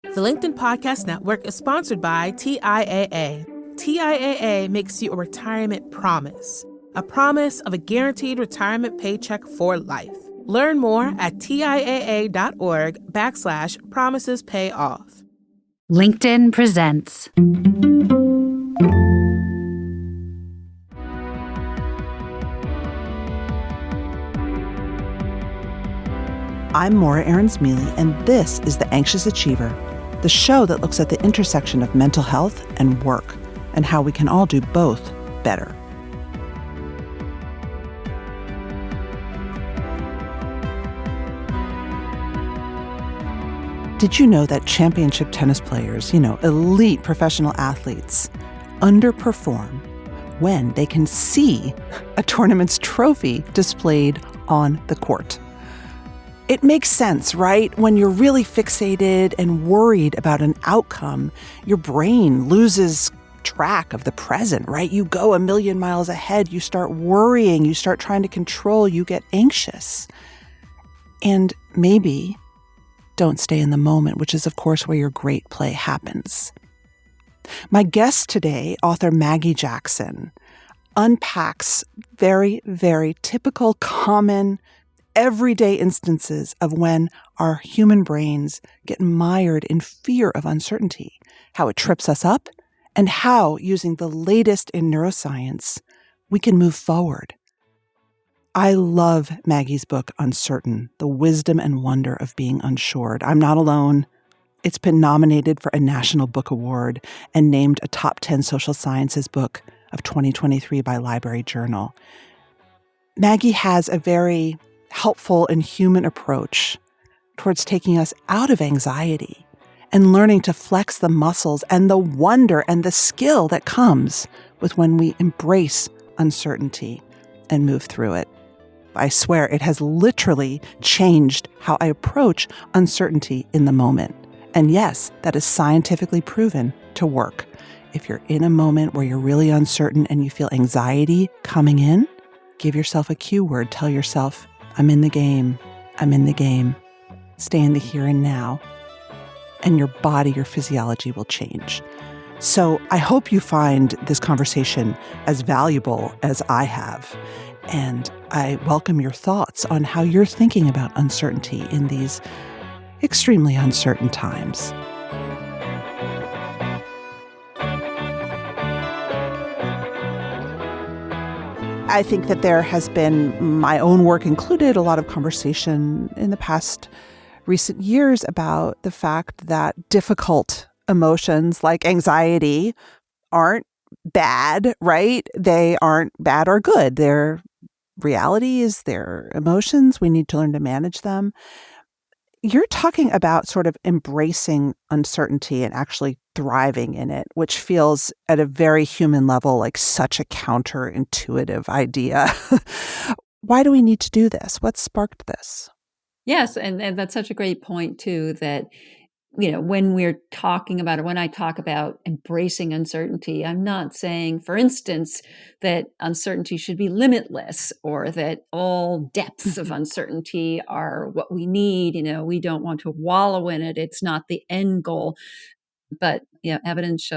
The LinkedIn Podcast Network is sponsored by TIAA. TIAA makes you a retirement promise, a promise of a guaranteed retirement paycheck for life. Learn more at TIAA.org/promises pay off. LinkedIn presents. I'm Maura Aarons-Mele, and this is The Anxious Achiever, the show that looks at the intersection of mental health and work, and how we can all do both better. Did you know that championship tennis players, elite professional athletes, underperform when they can see a tournament's trophy displayed on the court? It makes sense, right? When you're really fixated and worried about an outcome, your brain loses track of the present, right? You go a million miles ahead, you start worrying, you start trying to control, you get anxious. And maybe don't stay in the moment, which is, of course, where your great play happens. My guest today, author Maggie Jackson, unpacks very, very typical, common, everyday instances of when our human brains get mired in fear of uncertainty, how it trips us up, and how, using the latest in neuroscience, we can move forward. I love Maggie's book, Uncertain, The Wisdom and Wonder of Being Unsure. I'm not alone. It's been nominated for a National Book Award and named a top 10 social sciences book of 2023 by Library Journal. Maggie has a very helpful and human approach towards taking us out of anxiety and learning to flex the muscles and the wonder and the skill that comes with when we embrace uncertainty and move through it. I swear it has literally changed how I approach uncertainty in the moment. And yes, that is scientifically proven to work. If you're in a moment where you're really uncertain and you feel anxiety coming in, give yourself a cue word. Tell yourself, I'm in the game. I'm in the game. Stay in the here and now. And your body, your physiology will change. So I hope you find this conversation as valuable as I have. And I welcome your thoughts on how you're thinking about uncertainty in these extremely uncertain times. I think that there has been, my own work included, a lot of conversation in the past recent years about the fact that difficult emotions like anxiety aren't bad, right? They aren't bad or good. They're realities, they're emotions. We need to learn to manage them. You're talking about sort of embracing uncertainty and actually thriving in it, which feels at a very human level like such a counterintuitive idea. Why do we need to do this? What sparked this? Yes, and that's such a great point too, that when we're talking about, or when I talk about embracing uncertainty, I'm not saying, for instance, that uncertainty should be limitless or that all depths of uncertainty are what we need. We don't want to wallow in it. It's not the end goal. But evidence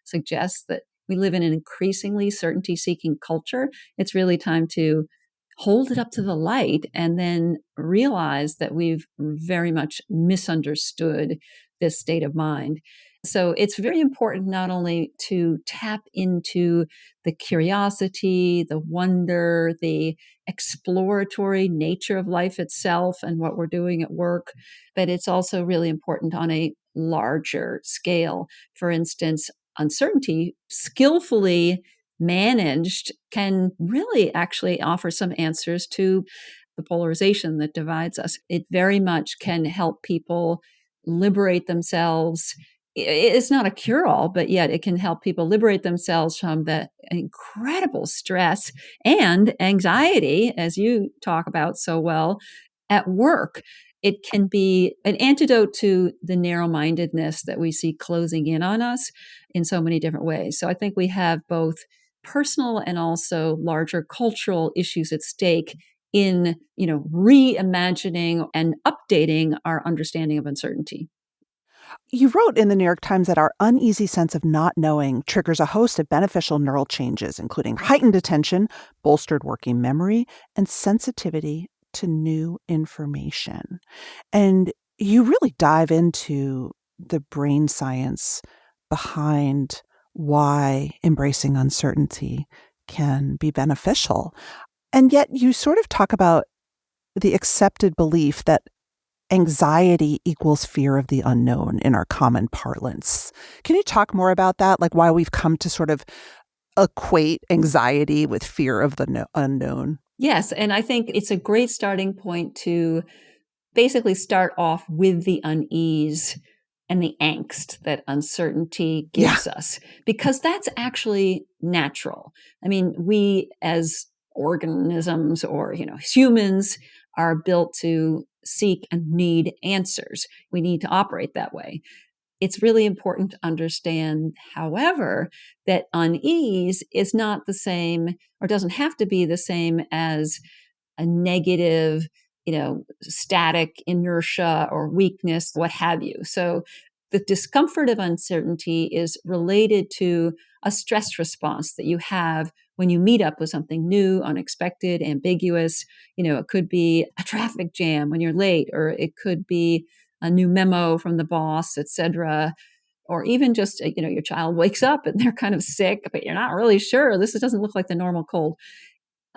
suggests that we live in an increasingly certainty-seeking culture. It's really time to hold it up to the light and then realize that we've very much misunderstood this state of mind. So it's very important not only to tap into the curiosity, the wonder, the exploratory nature of life itself and what we're doing at work, but it's also really important on a larger scale. For instance, uncertainty skillfully managed can really actually offer some answers to the polarization that divides us. It very much can help people liberate themselves. It's not a cure-all, but yet it can help people liberate themselves from the incredible stress and anxiety, as you talk about so well, at work. It can be an antidote to the narrow-mindedness that we see closing in on us in so many different ways. So I think we have both personal and also larger cultural issues at stake in, reimagining and updating our understanding of uncertainty. You wrote in the New York Times that our uneasy sense of not knowing triggers a host of beneficial neural changes, including heightened attention, bolstered working memory, and sensitivity to new information. And you really dive into the brain science behind why embracing uncertainty can be beneficial. And yet you sort of talk about the accepted belief that anxiety equals fear of the unknown in our common parlance. Can you talk more about that? Like why we've come to sort of equate anxiety with fear of the unknown? Yes, and I think it's a great starting point to basically start off with the unease and the angst that uncertainty Yeah. gives us, because that's actually natural. I mean, we as organisms or, humans are built to seek and need answers. We need to operate that way. It's really important to understand, however, that unease is not the same or doesn't have to be the same as a negative, static inertia or weakness, what have you. So the discomfort of uncertainty is related to a stress response that you have when you meet up with something new, unexpected, ambiguous. It could be a traffic jam when you're late, or it could be a new memo from the boss, etc. Or even just, your child wakes up and they're kind of sick, but you're not really sure. This doesn't look like the normal cold.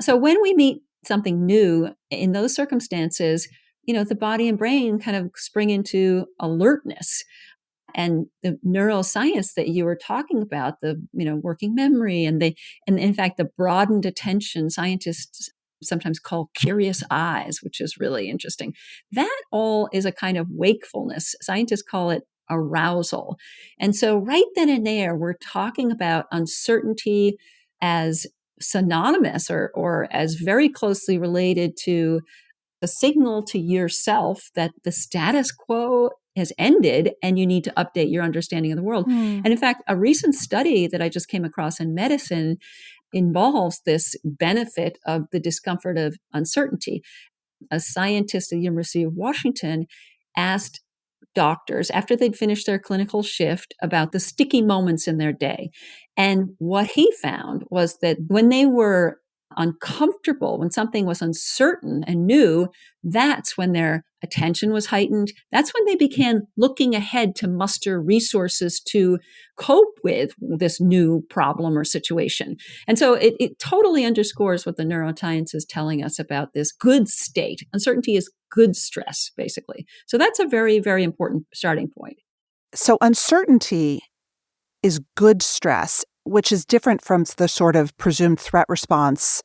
So when we meet something new in those circumstances, the body and brain kind of spring into alertness. And the neuroscience that you were talking about, the working memory and in fact the broadened attention, scientists sometimes call curious eyes, which is really interesting. That all is a kind of wakefulness. Scientists call it arousal. And so right then and there, we're talking about uncertainty as synonymous or as very closely related to a signal to yourself that the status quo has ended and you need to update your understanding of the world. Hmm. And in fact, a recent study that I just came across in medicine involves this benefit of the discomfort of uncertainty. A scientist at the University of Washington asked doctors after they'd finished their clinical shift about the sticky moments in their day. And what he found was that when they were uncomfortable, when something was uncertain and new, that's when their attention was heightened. That's when they began looking ahead to muster resources to cope with this new problem or situation. And so it totally underscores what the neuroscience is telling us about this good state. Uncertainty is good stress, basically. So that's a very, very important starting point. So uncertainty is good stress, which is different from the sort of presumed threat response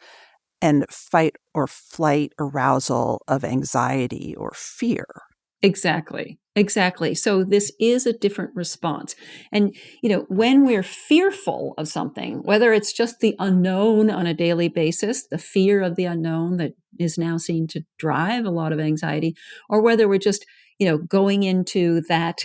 and fight or flight arousal of anxiety or fear. Exactly. Exactly. So this is a different response. And, when we're fearful of something, whether it's just the unknown on a daily basis, the fear of the unknown that is now seen to drive a lot of anxiety, or whether we're just, going into that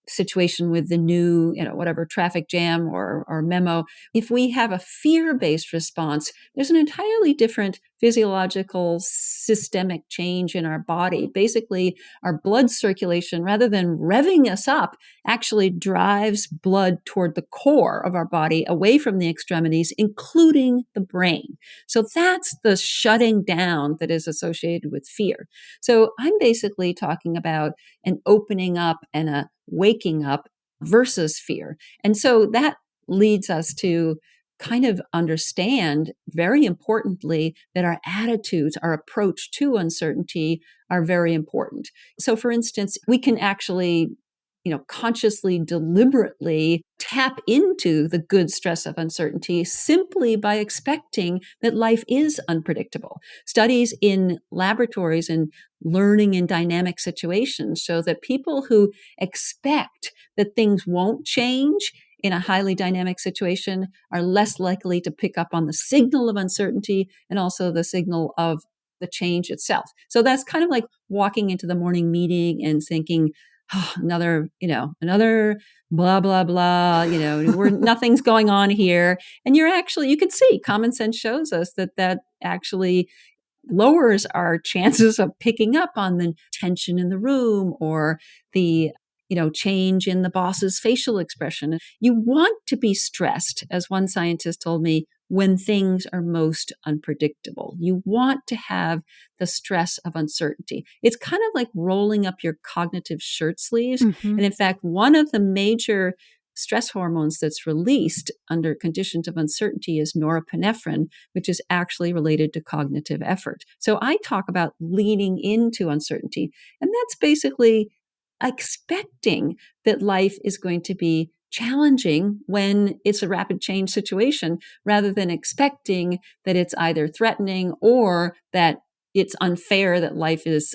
situation with the new, whatever traffic jam or memo, if we have a fear-based response, there's an entirely different physiological systemic change in our body. Basically, our blood circulation, rather than revving us up, actually drives blood toward the core of our body, away from the extremities, including the brain. So that's the shutting down that is associated with fear. So I'm basically talking about an opening up and a waking up versus fear. And so that leads us to kind of understand very importantly that our attitudes, our approach to uncertainty are very important. So for instance, we can actually consciously, deliberately tap into the good stress of uncertainty simply by expecting that life is unpredictable. Studies in laboratories and learning in dynamic situations show that people who expect that things won't change in a highly dynamic situation are less likely to pick up on the signal of uncertainty and also the signal of the change itself. So that's kind of like walking into the morning meeting and thinking, oh, another blah, blah, blah, nothing's going on here. And you can see common sense shows us that actually lowers our chances of picking up on the tension in the room or the change in the boss's facial expression. You want to be stressed, as one scientist told me, when things are most unpredictable. You want to have the stress of uncertainty. It's kind of like rolling up your cognitive shirt sleeves. Mhm. And in fact, one of the major stress hormones that's released under conditions of uncertainty is norepinephrine, which is actually related to cognitive effort. So I talk about leaning into uncertainty, and that's basically expecting that life is going to be challenging when it's a rapid change situation, rather than expecting that it's either threatening or that it's unfair, that life is,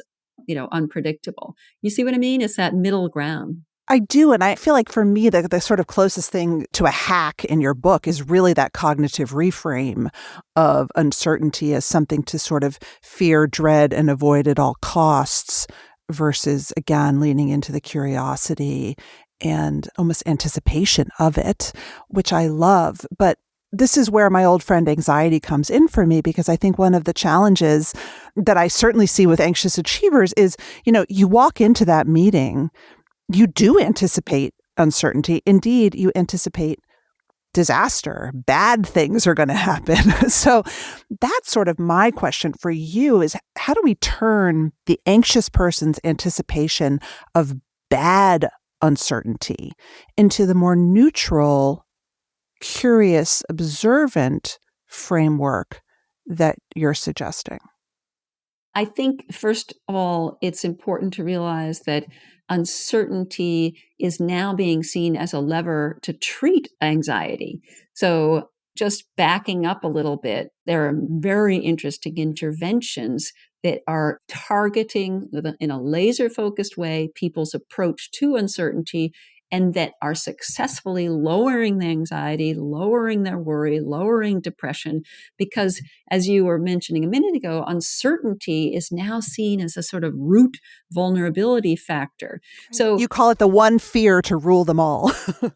unpredictable. You see what I mean? It's that middle ground. I do. And I feel like for me, the sort of closest thing to a hack in your book is really that cognitive reframe of uncertainty as something to sort of fear, dread, and avoid at all costs versus, again, leaning into the curiosity and almost anticipation of it, which I love. But this is where my old friend anxiety comes in for me, because I think one of the challenges that I certainly see with anxious achievers is, you walk into that meeting, you do anticipate uncertainty. Indeed, you anticipate disaster. Bad things are going to happen. So that's sort of my question for you is, how do we turn the anxious person's anticipation of bad uncertainty into the more neutral, curious, observant framework that you're suggesting? I think, first of all, it's important to realize that uncertainty is now being seen as a lever to treat anxiety. So, just backing up a little bit, there are very interesting interventions that are targeting in a laser focused way people's approach to uncertainty, and that are successfully lowering the anxiety, lowering their worry, lowering depression, because as you were mentioning a minute ago, uncertainty is now seen as a sort of root vulnerability factor. So You call it the one fear to rule them all.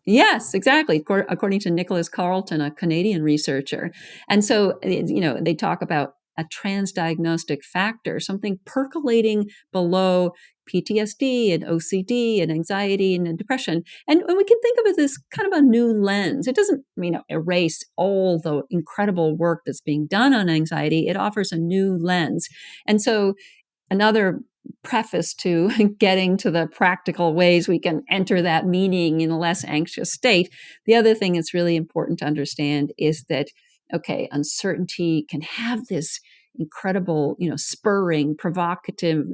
yes, exactly. According to Nicholas Carlton, a Canadian researcher. And so, they talk about a transdiagnostic factor, something percolating below PTSD and OCD and anxiety and depression. And we can think of it as kind of a new lens. It doesn't, erase all the incredible work that's being done on anxiety. It offers a new lens. And so another preface to getting to the practical ways we can enter that meaning in a less anxious state. The other thing that's really important to understand is that, okay, uncertainty can have this incredible, spurring, provocative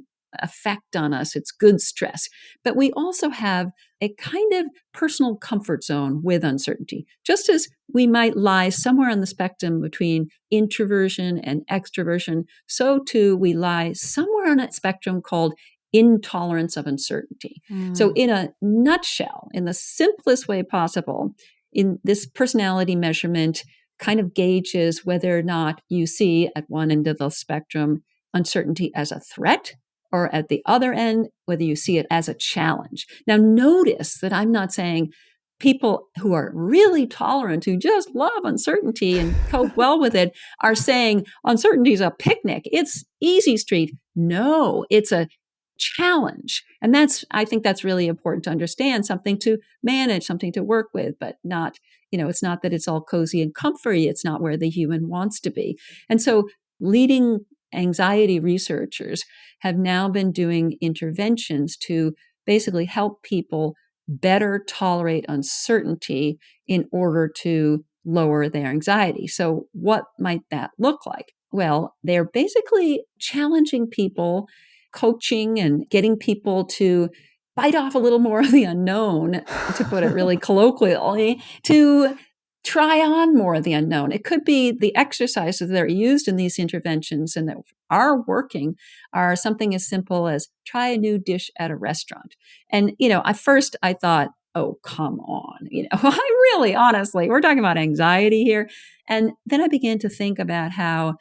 effect on us. It's good stress. But we also have a kind of personal comfort zone with uncertainty. Just as we might lie somewhere on the spectrum between introversion and extroversion, so too we lie somewhere on a spectrum called intolerance of uncertainty. So in a nutshell, in the simplest way possible, in this personality measurement kind of gauges whether or not you see at one end of the spectrum uncertainty as a threat, or at the other end, whether you see it as a challenge. Now, notice that I'm not saying people who are really tolerant, who just love uncertainty and cope well with it, are saying uncertainty is a picnic. It's easy street. No, it's a challenge. And I think that's really important to understand, something to manage, something to work with, but not, it's not that it's all cozy and comforty. It's not where the human wants to be. And so leading anxiety researchers have now been doing interventions to basically help people better tolerate uncertainty in order to lower their anxiety. So what might that look like? Well, they're basically challenging people, coaching and getting people to bite off a little more of the unknown, to put it really colloquially, to try on more of the unknown. It could be the exercises that are used in these interventions and that are working are something as simple as try a new dish at a restaurant. And, at first I thought, oh, come on, I really, honestly, we're talking about anxiety here. And then I began to think about how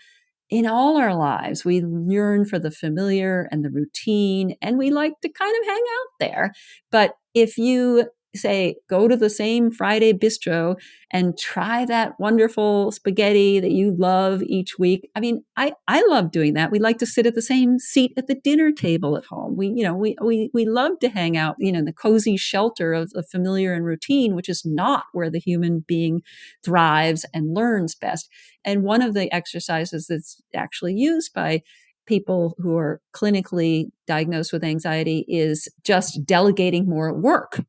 in all our lives, we yearn for the familiar and the routine, and we like to kind of hang out there. But if you say, go to the same Friday bistro and try that wonderful spaghetti that you love each week. I mean, I love doing that. We like to sit at the same seat at the dinner table at home. We love to hang out, in the cozy shelter of the familiar and routine, which is not where the human being thrives and learns best. And one of the exercises that's actually used by people who are clinically diagnosed with anxiety is just delegating more work.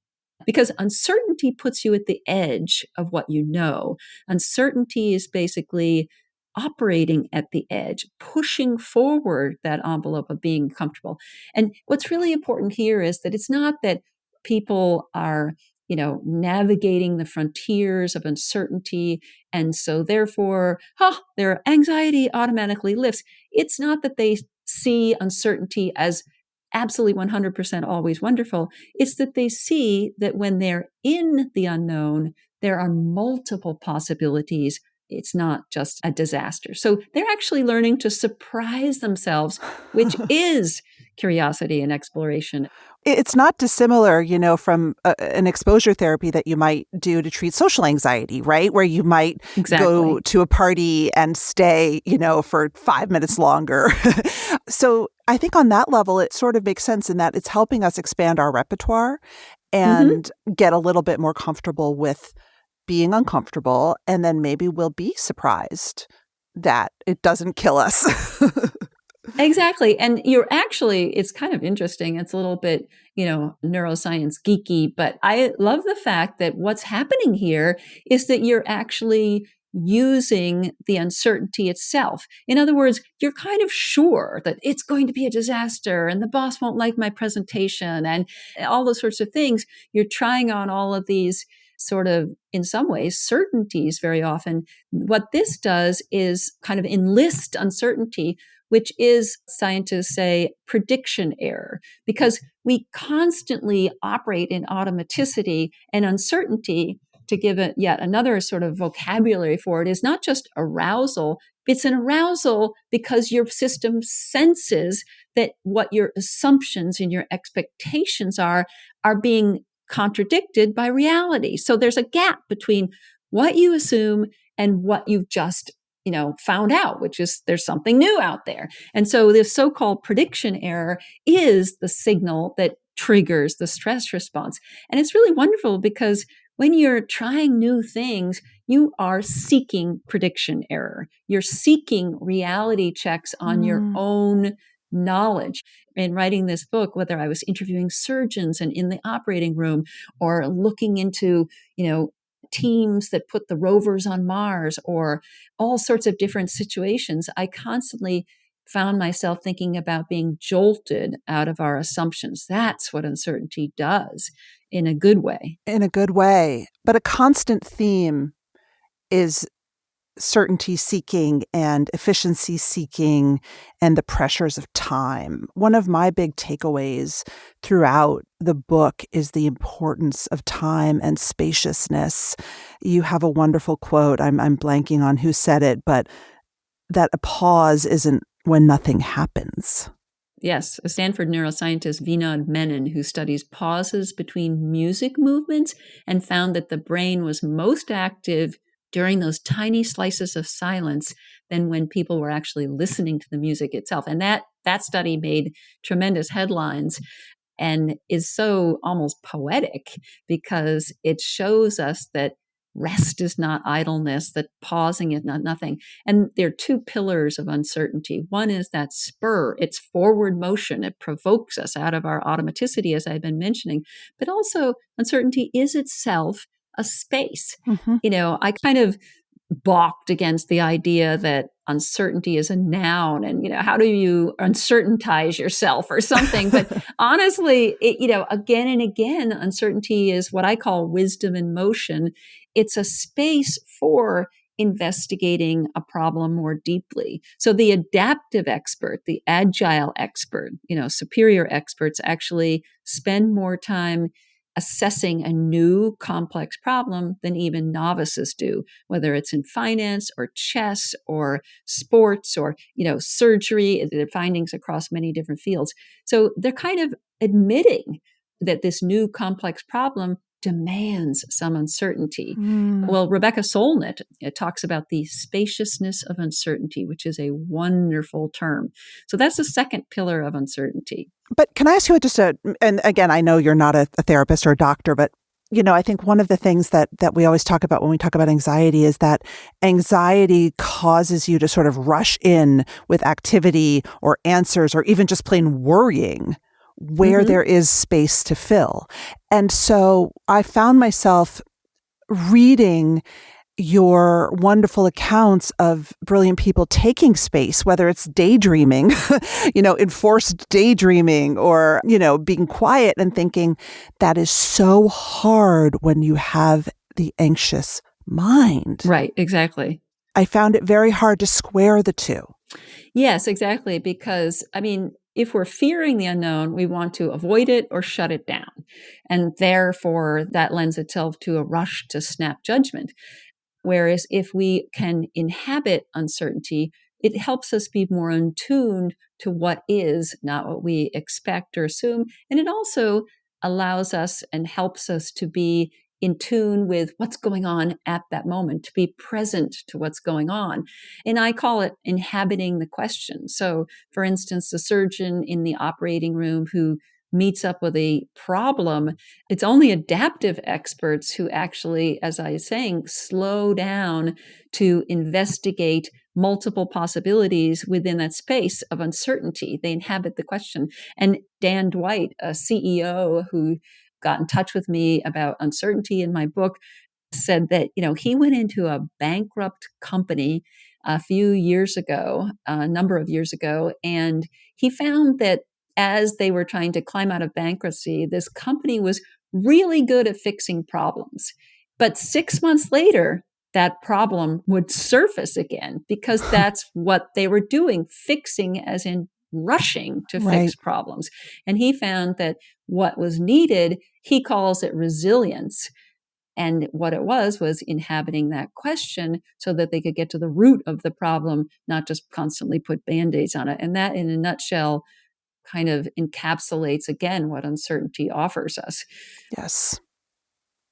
Because uncertainty puts you at the edge of what you know. Uncertainty is basically operating at the edge, pushing forward that envelope of being comfortable. And what's really important here is that it's not that people are, navigating the frontiers of uncertainty. And so therefore, their anxiety automatically lifts. It's not that they see uncertainty as absolutely 100% always wonderful. It's that they see that when they're in the unknown, there are multiple possibilities. It's not just a disaster. So they're actually learning to surprise themselves, which is curiosity and exploration. It's not dissimilar, from an exposure therapy that you might do to treat social anxiety, right? Where you might go to a party and stay, for 5 minutes longer. So I think on that level, it sort of makes sense in that it's helping us expand our repertoire and get a little bit more comfortable with being uncomfortable. And then maybe we'll be surprised that it doesn't kill us. Exactly. And it's kind of interesting. It's a little bit, neuroscience geeky, but I love the fact that what's happening here is that you're actually using the uncertainty itself. In other words, you're kind of sure that it's going to be a disaster and the boss won't like my presentation and all those sorts of things. You're trying on all of these sort of, in some ways, certainties very often. What this does is kind of enlist uncertainty, which is, scientists say, prediction error, because we constantly operate in automaticity, and uncertainty, to give it yet another sort of vocabulary for it, is not just arousal. It's an arousal because your system senses that what your assumptions and your expectations are being contradicted by reality. So there's a gap between what you assume and what you've just found out, which is there's something new out there. And so this so-called prediction error is the signal that triggers the stress response. And it's really wonderful because when you're trying new things, you are seeking prediction error. You're seeking reality checks on your own knowledge. In writing this book, whether I was interviewing surgeons and in the operating room or looking into, teams that put the rovers on Mars or all sorts of different situations, I constantly found myself thinking about being jolted out of our assumptions. That's what uncertainty does in a good way. In a good way. But a constant theme is certainty seeking and efficiency seeking and the pressures of time. One of my big takeaways throughout the book is the importance of time and spaciousness. You have a wonderful quote. I'm blanking on who said it, but that a pause isn't when nothing happens. Yes, a Stanford neuroscientist, Vinod Menon, who studies pauses between music movements and found that the brain was most active during those tiny slices of silence than when people were actually listening to the music itself. And that study made tremendous headlines and is so almost poetic because it shows us that rest is not idleness, that pausing is not nothing. And there are two pillars of uncertainty. One is that spur, it's forward motion. It provokes us out of our automaticity, as I've been mentioning. But also, uncertainty is itself a space. I kind of balked against the idea that uncertainty is a noun and, how do you uncertaintize yourself or something? But honestly, again and again, uncertainty is what I call wisdom in motion. It's a space for investigating a problem more deeply. So the adaptive expert, the agile expert, superior experts actually spend more time assessing a new complex problem than even novices do, whether it's in finance or chess or sports or, surgery. There are findings across many different fields. So they're kind of admitting that this new complex problem demands some uncertainty. Mm. Well, Rebecca Solnit talks about the spaciousness of uncertainty, which is a wonderful term. So that's the second pillar of uncertainty. But can I ask you and again, I know you're not a therapist or a doctor, but I think one of the things that we always talk about when we talk about anxiety is that anxiety causes you to sort of rush in with activity or answers or even just plain worrying where there is space to fill. And so I found myself reading your wonderful accounts of brilliant people taking space, whether it's daydreaming, enforced daydreaming or, being quiet and thinking that is so hard when you have the anxious mind. Right, exactly. I found it very hard to square the two. Yes, exactly. Because, if we're fearing the unknown, we want to avoid it or shut it down. And therefore, that lends itself to a rush to snap judgment. Whereas if we can inhabit uncertainty, it helps us be more attuned to what is, not what we expect or assume. And it also allows us and helps us to be in tune with what's going on at that moment, to be present to what's going on. And I call it inhabiting the question. So, for instance, the surgeon in the operating room who meets up with a problem, it's only adaptive experts who actually, as I was saying, slow down to investigate multiple possibilities within that space of uncertainty. They inhabit the question. And Dan Dwight, a CEO who got in touch with me about uncertainty in my book, said that, he went into a bankrupt company a number of years ago, and he found that as they were trying to climb out of bankruptcy, this company was really good at fixing problems. But 6 months later, that problem would surface again because that's what they were doing, fixing as in rushing to Right. fix problems. And he found that what was needed, he calls it resilience. And what it was inhabiting that question so that they could get to the root of the problem, not just constantly put Band-Aids on it. And that, in a nutshell, kind of encapsulates, again, what uncertainty offers us. Yes.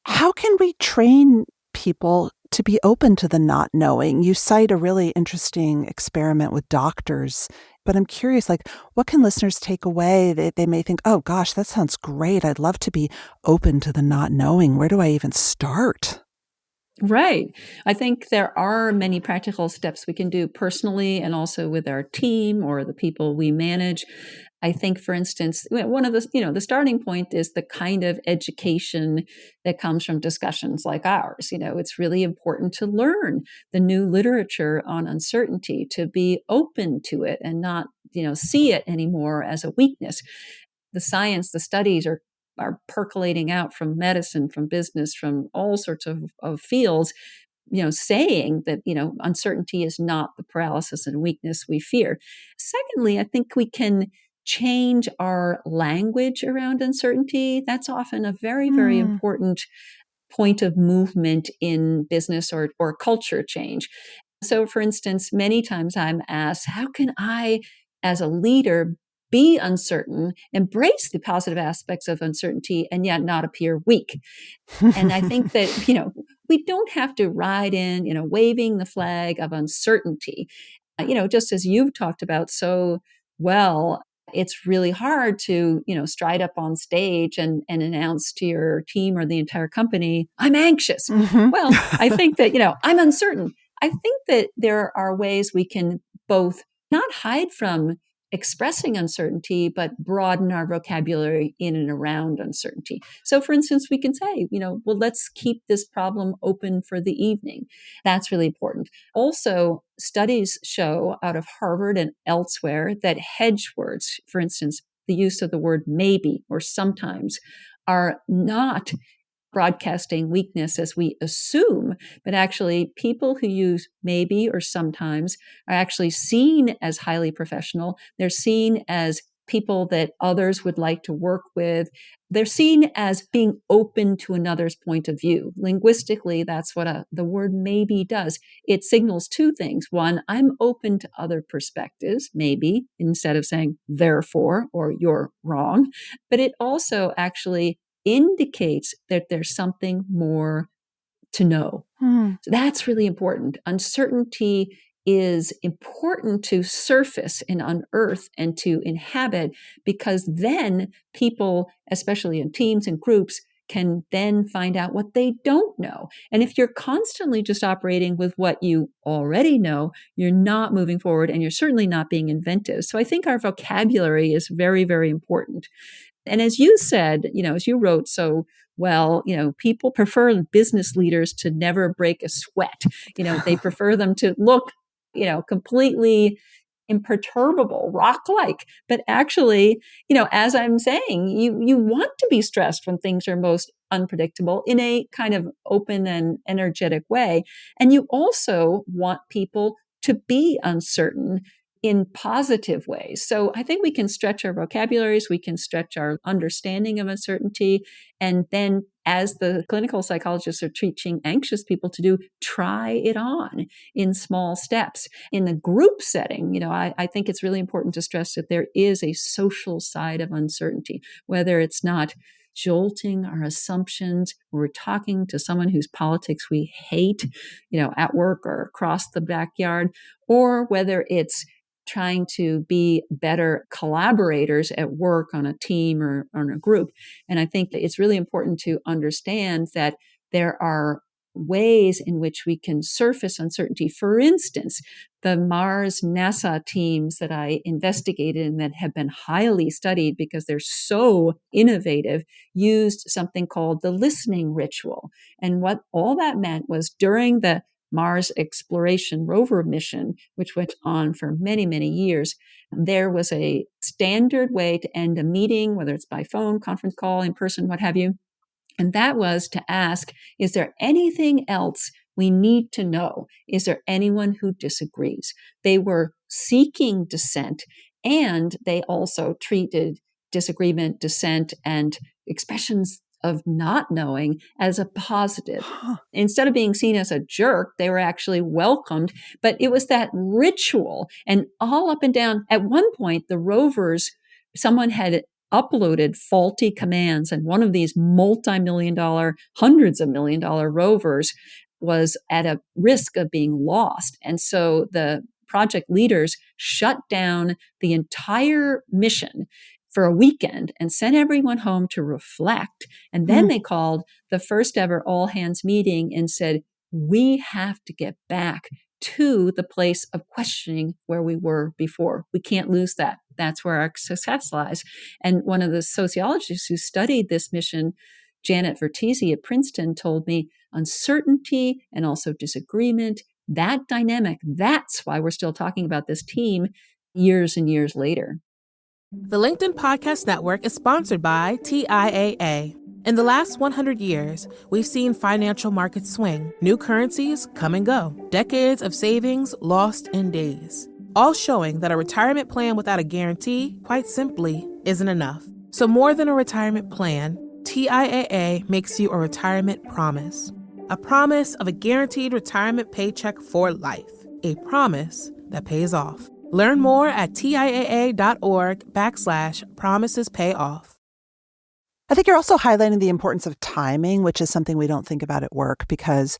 How can we train people to be open to the not knowing? You cite a really interesting experiment with doctors, but I'm curious, what can listeners take away? They may think, oh gosh, that sounds great. I'd love to be open to the not knowing. Where do I even start? Right. I think there are many practical steps we can do personally and also with our team or the people we manage. I think, for instance, one of the starting point is the kind of education that comes from discussions like ours. It's really important to learn the new literature on uncertainty, to be open to it and not, see it anymore as a weakness. The science, the studies are percolating out from medicine, from business, from all sorts of fields, saying that, uncertainty is not the paralysis and weakness we fear. Secondly, I think we can change our language around uncertainty. That's often a very, very important point of movement in business or culture change. So, for instance, many times I'm asked, how can I, as a leader, be uncertain, embrace the positive aspects of uncertainty, and yet not appear weak? And I think that, we don't have to ride in, waving the flag of uncertainty. Just as you've talked about so well, it's really hard to, stride up on stage and announce to your team or the entire company, I'm anxious. Mhm. Well, I think that, I'm uncertain. I think that there are ways we can both not hide from expressing uncertainty, but broaden our vocabulary in and around uncertainty. So, for instance, we can say, well, let's keep this problem open for the evening. That's really important. Also, studies show out of Harvard and elsewhere that hedge words, for instance, the use of the word maybe or sometimes, are not broadcasting weakness as we assume, but actually people who use maybe or sometimes are actually seen as highly professional. They're seen as people that others would like to work with. They're seen as being open to another's point of view. Linguistically, that's what the word maybe does. It signals two things. One, I'm open to other perspectives, maybe, instead of saying therefore or you're wrong. But it also actually indicates that there's something more to know. So that's really important. Uncertainty is important to surface and unearth and to inhabit, because then people, especially in teams and groups, can then find out what they don't know. And if you're constantly just operating with what you already know, you're not moving forward, and you're certainly not being inventive. So I think our vocabulary is very, very important. And as you said, as you wrote so well, people prefer business leaders to never break a sweat. They prefer them to look, completely imperturbable, rock-like. But actually, as I'm saying, you want to be stressed when things are most unpredictable in a kind of open and energetic way. And you also want people to be uncertain in positive ways. So I think we can stretch our vocabularies, we can stretch our understanding of uncertainty, and then as the clinical psychologists are teaching anxious people to do, try it on in small steps. In the group setting, I think it's really important to stress that there is a social side of uncertainty, whether it's not jolting our assumptions, we're talking to someone whose politics we hate, at work or across the backyard, or whether it's trying to be better collaborators at work on a team or on a group. And I think that it's really important to understand that there are ways in which we can surface uncertainty. For instance, the Mars NASA teams that I investigated and that have been highly studied because they're so innovative used something called the listening ritual. And what all that meant was during the Mars exploration rover mission, which went on for many, many years, there was a standard way to end a meeting, whether it's by phone, conference call, in person, what have you. And that was to ask, is there anything else we need to know? Is there anyone who disagrees? They were seeking dissent, and they also treated disagreement, dissent, and expressions of not knowing as a positive. Instead of being seen as a jerk, they were actually welcomed. But it was that ritual, and all up and down. At one point, the rovers, someone had uploaded faulty commands, and one of these multi-million dollar, hundreds of million dollar rovers was at a risk of being lost. And so the project leaders shut down the entire mission for a weekend and sent everyone home to reflect. And then they called the first ever all hands meeting and said, we have to get back to the place of questioning where we were before. We can't lose that. That's where our success lies. And one of the sociologists who studied this mission, Janet Vertese at Princeton, told me uncertainty and also disagreement, that dynamic, that's why we're still talking about this team years and years later. The LinkedIn Podcast Network is sponsored by TIAA. In the last 100 years, we've seen financial markets swing, new currencies come and go, decades of savings lost in days, all showing that a retirement plan without a guarantee, quite simply, isn't enough. So more than a retirement plan, TIAA makes you a retirement promise. A promise of a guaranteed retirement paycheck for life. A promise that pays off. Learn more at TIAA.org/promisespayoff. I think you're also highlighting the importance of timing, which is something we don't think about at work, because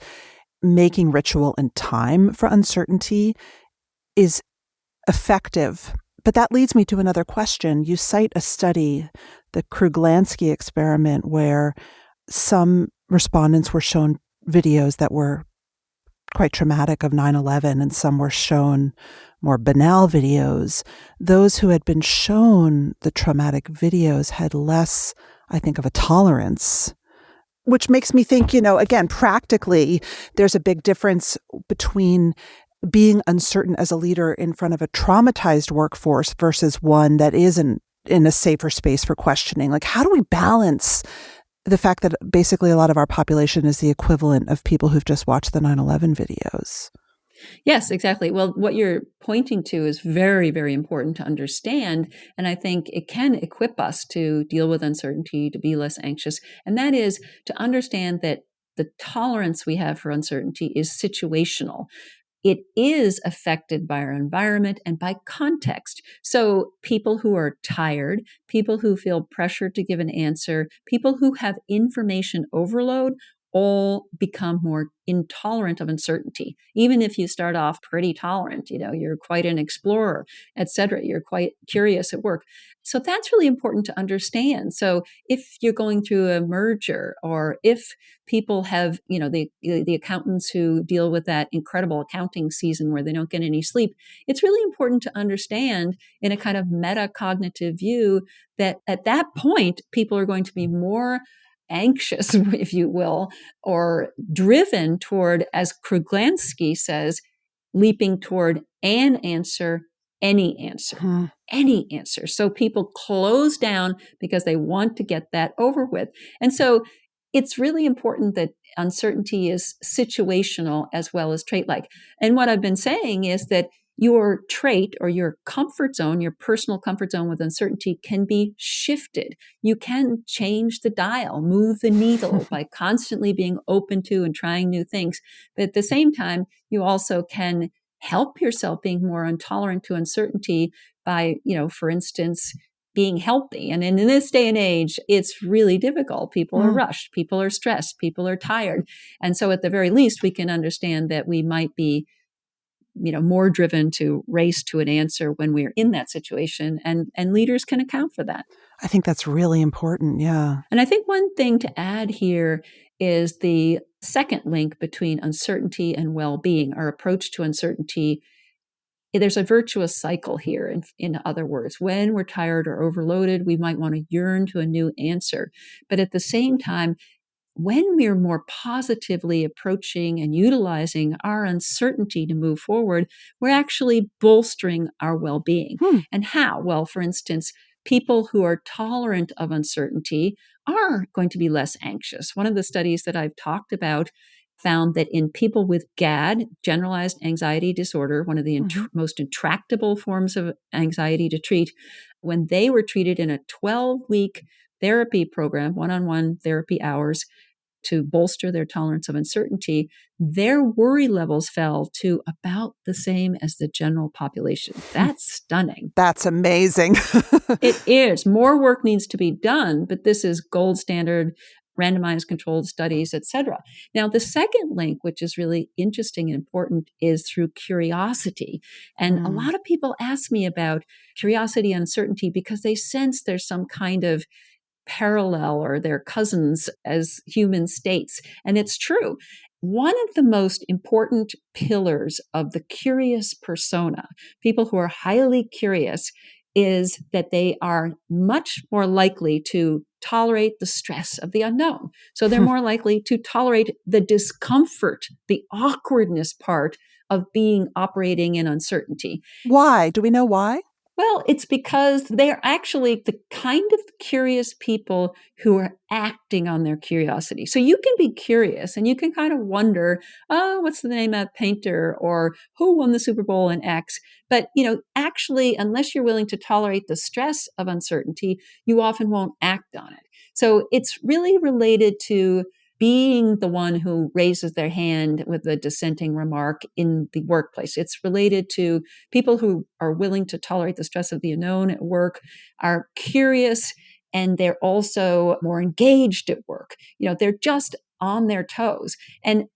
making ritual and time for uncertainty is effective. But that leads me to another question. You cite a study, the Kruglansky experiment, where some respondents were shown videos that were quite traumatic of 9/11, and some were shown more banal videos. Those who had been shown the traumatic videos had less, I think, of a tolerance, which makes me think, again, practically, there's a big difference between being uncertain as a leader in front of a traumatized workforce versus one that isn't in a safer space for questioning. Like, how do we balance the fact that basically a lot of our population is the equivalent of people who've just watched the 9/11 videos? Yes, exactly. Well, what you're pointing to is very, very important to understand. And I think it can equip us to deal with uncertainty, to be less anxious. And that is to understand that the tolerance we have for uncertainty is situational. it is affected by our environment and by context. So people who are tired, people who feel pressured to give an answer, people who have information overload all become more intolerant of uncertainty. Even if you start off pretty tolerant, you're quite an explorer, etc. You're quite curious at work. So that's really important to understand. So if you're going through a merger, or if people have, the accountants who deal with that incredible accounting season where they don't get any sleep, it's really important to understand in a kind of metacognitive view that at that point, people are going to be more anxious, if you will, or driven toward, as Kruglansky says, leaping toward an answer, any answer. Any answer. So people close down because they want to get that over with. And so it's really important that uncertainty is situational as well as trait-like. And what I've been saying is that your trait or your comfort zone, your personal comfort zone with uncertainty can be shifted. You can change the dial, move the needle by constantly being open to and trying new things. But at the same time, you also can help yourself being more intolerant to uncertainty by, for instance, being healthy. And in this day and age, it's really difficult. People are rushed, people are stressed, people are tired. And so at the very least, we can understand that we might be more driven to race to an answer when we're in that situation, and leaders can account for that. I think that's really important. Yeah. And I think one thing to add here is the second link between uncertainty and well-being, our approach to uncertainty. There's a virtuous cycle here. In other words, when we're tired or overloaded, we might want to yearn to a new answer. But at the same time, when we're more positively approaching and utilizing our uncertainty to move forward, we're actually bolstering our well-being. And how? Well, for instance, people who are tolerant of uncertainty are going to be less anxious. One of the studies that I've talked about found that in people with GAD, generalized anxiety disorder, one of the most intractable forms of anxiety to treat, when they were treated in a 12-week therapy program, one-on-one therapy hours, to bolster their tolerance of uncertainty, their worry levels fell to about the same as the general population. That's stunning. That's amazing. It is. More work needs to be done, but this is gold standard, randomized controlled studies, etc. Now, the second link, which is really interesting and important, is through curiosity. And a lot of people ask me about curiosity and uncertainty because they sense there's some kind of parallel or they're cousins as human states. And it's true. One of the most important pillars of the curious persona, people who are highly curious, is that they are much more likely to tolerate the stress of the unknown. So they're more likely to tolerate the discomfort, the awkwardness part of operating in uncertainty. Why? Do we know why? Well, it's because they're actually the kind of curious people who are acting on their curiosity. So you can be curious and you can kind of wonder, oh, what's the name of that painter, or who won the Super Bowl in X? But, actually, unless you're willing to tolerate the stress of uncertainty, you often won't act on it. So it's really related to being the one who raises their hand with a dissenting remark in the workplace. It's related to people who are willing to tolerate the stress of the unknown at work, are curious, and they're also more engaged at work. They're just on their toes. And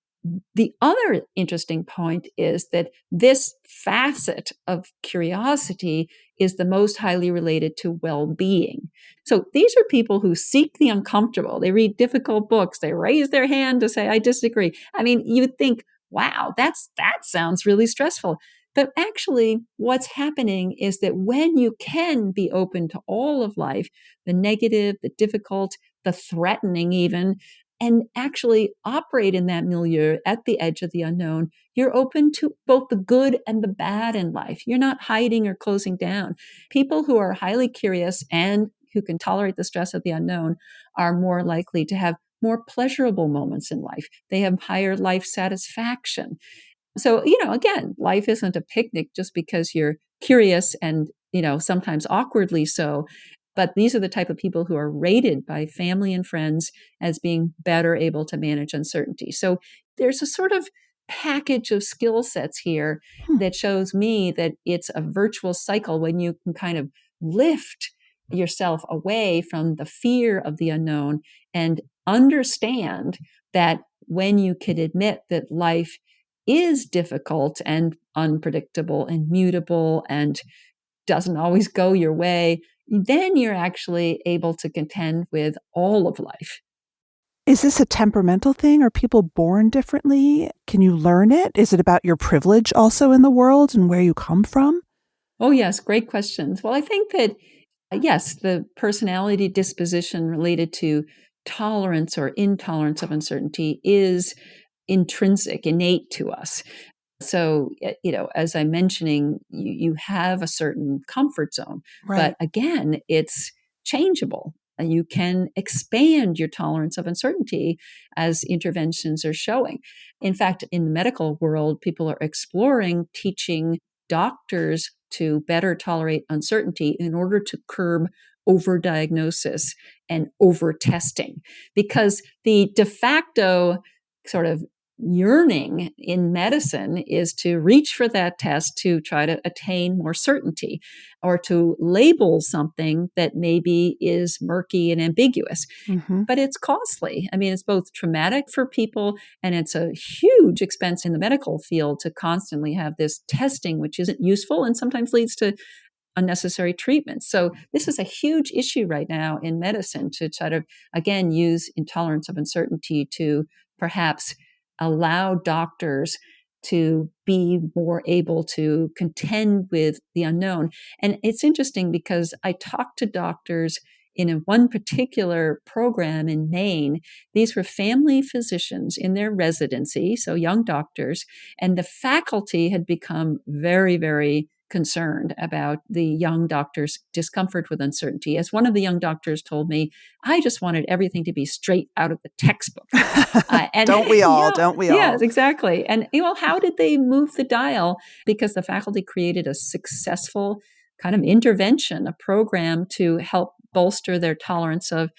the other interesting point is that this facet of curiosity is the most highly related to well-being. So these are people who seek the uncomfortable. They read difficult books. They raise their hand to say, I disagree. I mean, you would think, wow, that sounds really stressful. But actually, what's happening is that when you can be open to all of life, the negative, the difficult, the threatening even, and actually operate in that milieu at the edge of the unknown, you're open to both the good and the bad in life. You're not hiding or closing down. People who are highly curious and who can tolerate the stress of the unknown are more likely to have more pleasurable moments in life. They have higher life satisfaction. So, again, life isn't a picnic just because you're curious and, sometimes awkwardly so. But these are the type of people who are rated by family and friends as being better able to manage uncertainty. So there's a sort of package of skill sets here Hmm. that shows me that it's a virtuous cycle when you can kind of lift yourself away from the fear of the unknown and understand that when you can admit that life is difficult and unpredictable and mutable and doesn't always go your way, then you're actually able to contend with all of life. Is this a temperamental thing? Are people born differently? Can you learn it? Is it about your privilege also in the world and where you come from? Oh, yes, great questions. Well, I think that, yes, the personality disposition related to tolerance or intolerance of uncertainty is intrinsic, innate to us. So, as I'm mentioning, you have a certain comfort zone, but Right. again, it's changeable. And you can expand your tolerance of uncertainty as interventions are showing. In fact, in the medical world, people are exploring teaching doctors to better tolerate uncertainty in order to curb overdiagnosis and over testing. Because the de facto sort of yearning in medicine is to reach for that test to try to attain more certainty or to label something that maybe is murky and ambiguous. Hmm. But it's costly. I mean, it's both traumatic for people and it's a huge expense in the medical field to constantly have this testing, which isn't useful and sometimes leads to unnecessary treatments. So this is a huge issue right now in medicine to try to, again, use intolerance of uncertainty to perhaps allow doctors to be more able to contend with the unknown. And it's interesting because I talked to doctors in one particular program in Maine. These were family physicians in their residency, so young doctors, and the faculty had become very, very concerned about the young doctor's discomfort with uncertainty. As one of the young doctors told me, I just wanted everything to be straight out of the textbook. And Don't we all? yeah, Don't we yes, all? exactly. And how did they move the dial? Because the faculty created a successful kind of intervention, a program to help bolster their tolerance of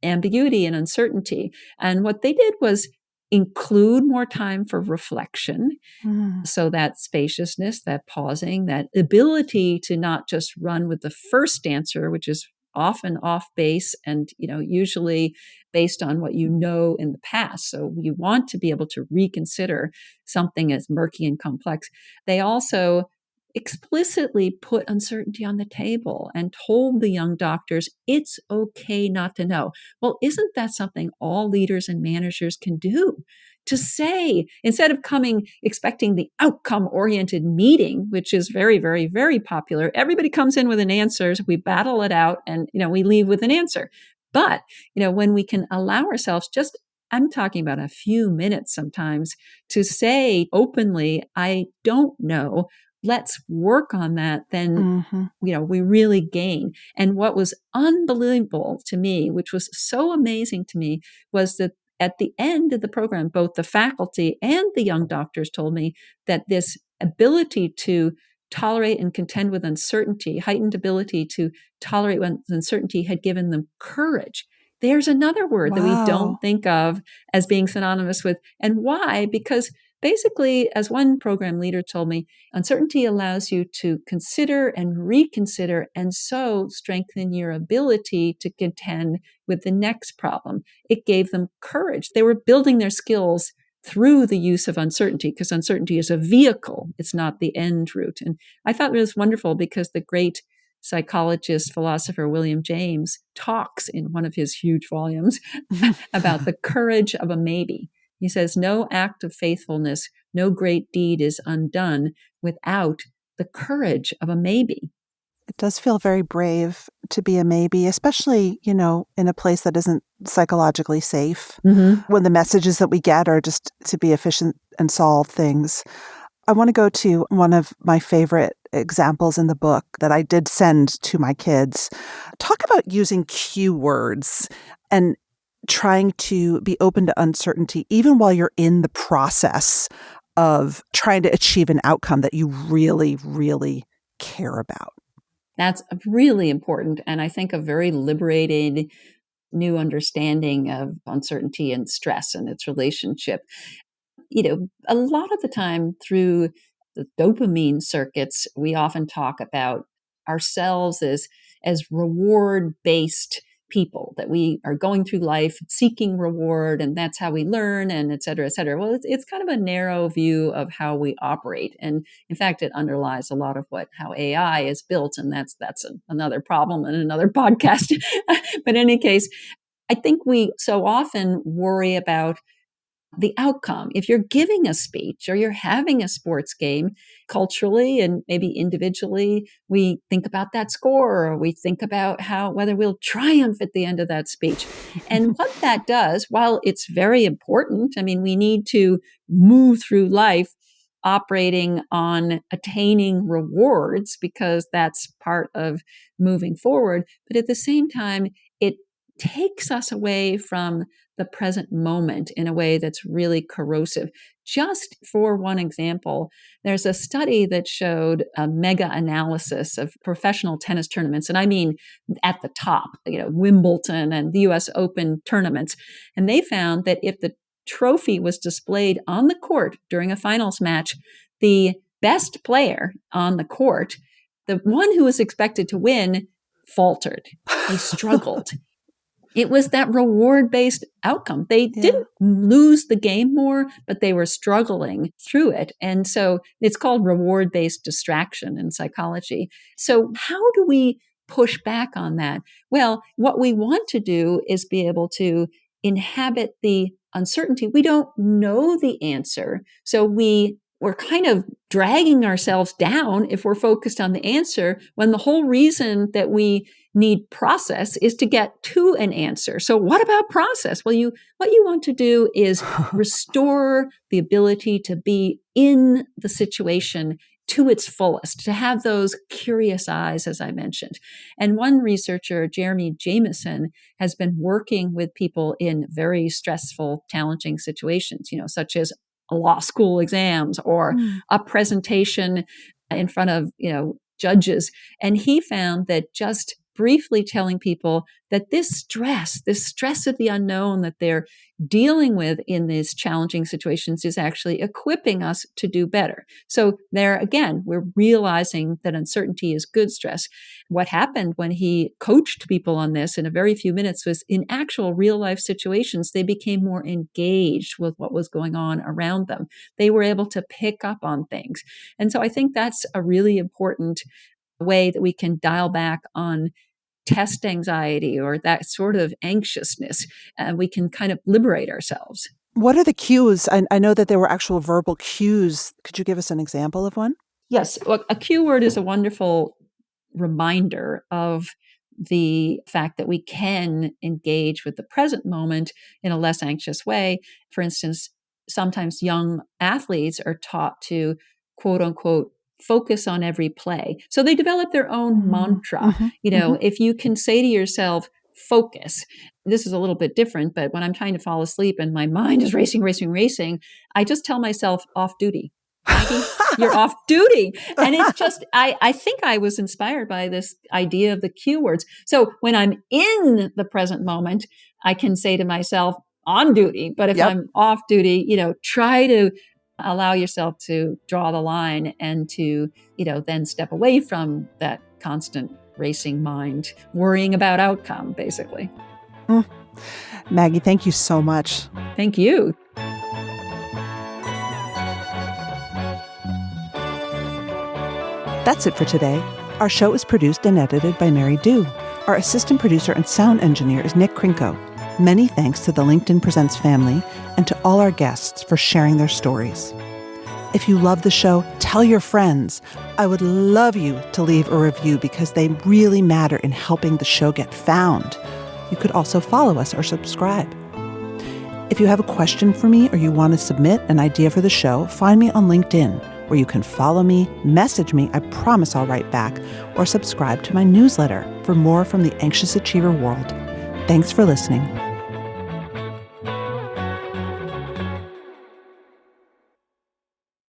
ambiguity and uncertainty. And what they did was include more time for reflection. Mm. So that spaciousness, that pausing, that ability to not just run with the first answer, which is often off base and usually based on what you know in the past. So you want to be able to reconsider something as murky and complex. They also explicitly put uncertainty on the table and told the young doctors it's okay not to know. Well, isn't that something all leaders and managers can do? To say, instead of coming expecting the outcome oriented meeting, which is very, very, very popular, everybody comes in with an answer, we battle it out, and we leave with an answer. But when we can allow ourselves just, I'm talking about a few minutes sometimes, to say openly, I don't know, let's work on that, then Hmm. we really gain. And what was unbelievable to me, which was so amazing to me, was that at the end of the program, both the faculty and the young doctors told me that this ability to tolerate and contend with uncertainty, heightened ability to tolerate uncertainty, had given them courage. There's another word that we Wow. don't think of as being synonymous with. And why? Because basically, as one program leader told me, uncertainty allows you to consider and reconsider and so strengthen your ability to contend with the next problem. It gave them courage. They were building their skills through the use of uncertainty because uncertainty is a vehicle. It's not the end route. And I thought it was wonderful because the great psychologist, philosopher William James talks in one of his huge volumes about the courage of a maybe. He says, no act of faithfulness, no great deed is undone without the courage of a maybe. It does feel very brave to be a maybe, especially, in a place that isn't psychologically safe, Mm-hmm. when the messages that we get are just to be efficient and solve things. I want to go to one of my favorite examples in the book that I did send to my kids. Talk about using cue words and trying to be open to uncertainty, even while you're in the process of trying to achieve an outcome that you really, really care about. That's really important. And I think a very liberating new understanding of uncertainty and stress and its relationship. a lot of the time through the dopamine circuits, we often talk about ourselves as reward-based people, that we are going through life seeking reward, and that's how we learn, and et cetera, et cetera. Well, it's kind of a narrow view of how we operate. And in fact, it underlies a lot of how AI is built, and that's another problem and another podcast. But in any case, I think we so often worry about the outcome. If you're giving a speech or you're having a sports game, culturally and maybe individually, we think about that score, or we think about whether we'll triumph at the end of that speech. And what that does, while it's very important, I mean, we need to move through life operating on attaining rewards because that's part of moving forward. But at the same time, it takes us away from the present moment in a way that's really corrosive. Just for one example, there's a study that showed a mega analysis of professional tennis tournaments. And I mean, at the top, Wimbledon and the US Open tournaments. And they found that if the trophy was displayed on the court during a finals match, the best player on the court, the one who was expected to win, faltered. He struggled. It was that reward-based outcome. They didn't lose the game more, but they were struggling through it. And so it's called reward-based distraction in psychology. So how do we push back on that? Well, what we want to do is be able to inhabit the uncertainty. We don't know the answer. So we're kind of dragging ourselves down if we're focused on the answer, when the whole reason that we need process is to get to an answer. So what about process? Well, what you want to do is restore the ability to be in the situation to its fullest, to have those curious eyes, as I mentioned. And one researcher, Jeremy Jameson, has been working with people in very stressful, challenging situations, such as law school exams or a presentation in front of, judges. And he found that just briefly telling people that this stress of the unknown that they're dealing with in these challenging situations is actually equipping us to do better. So there again, we're realizing that uncertainty is good stress. What happened when he coached people on this in a very few minutes was, in actual real life situations, they became more engaged with what was going on around them. They were able to pick up on things. And so I think that's a really important way that we can dial back on test anxiety or that sort of anxiousness, and we can kind of liberate ourselves. What are the cues? I know that there were actual verbal cues. Could you give us an example of one? Yes. Well, a cue word is a wonderful reminder of the fact that we can engage with the present moment in a less anxious way. For instance, sometimes young athletes are taught to, quote unquote, focus on every play. So they develop their own mantra. If you can say to yourself, focus. This is a little bit different, but when I'm trying to fall asleep and my mind is racing, I just tell myself, off duty. Maggie, you're off duty. And it's just, I think I was inspired by this idea of the cue words. So when I'm in the present moment, I can say to myself, on duty. But if I'm off duty, try to allow yourself to draw the line and to, then step away from that constant racing mind, worrying about outcome, basically. Maggie, thank you so much. Thank you. That's it for today. Our show is produced and edited by Mary Dew. Our assistant producer and sound engineer is Nick Krinko. Many thanks to the LinkedIn Presents family and to all our guests for sharing their stories. If you love the show, tell your friends. I would love you to leave a review because they really matter in helping the show get found. You could also follow us or subscribe. If you have a question for me or you want to submit an idea for the show, find me on LinkedIn, where you can follow me, message me, I promise I'll write back, or subscribe to my newsletter for more from the Anxious Achiever world. Thanks for listening.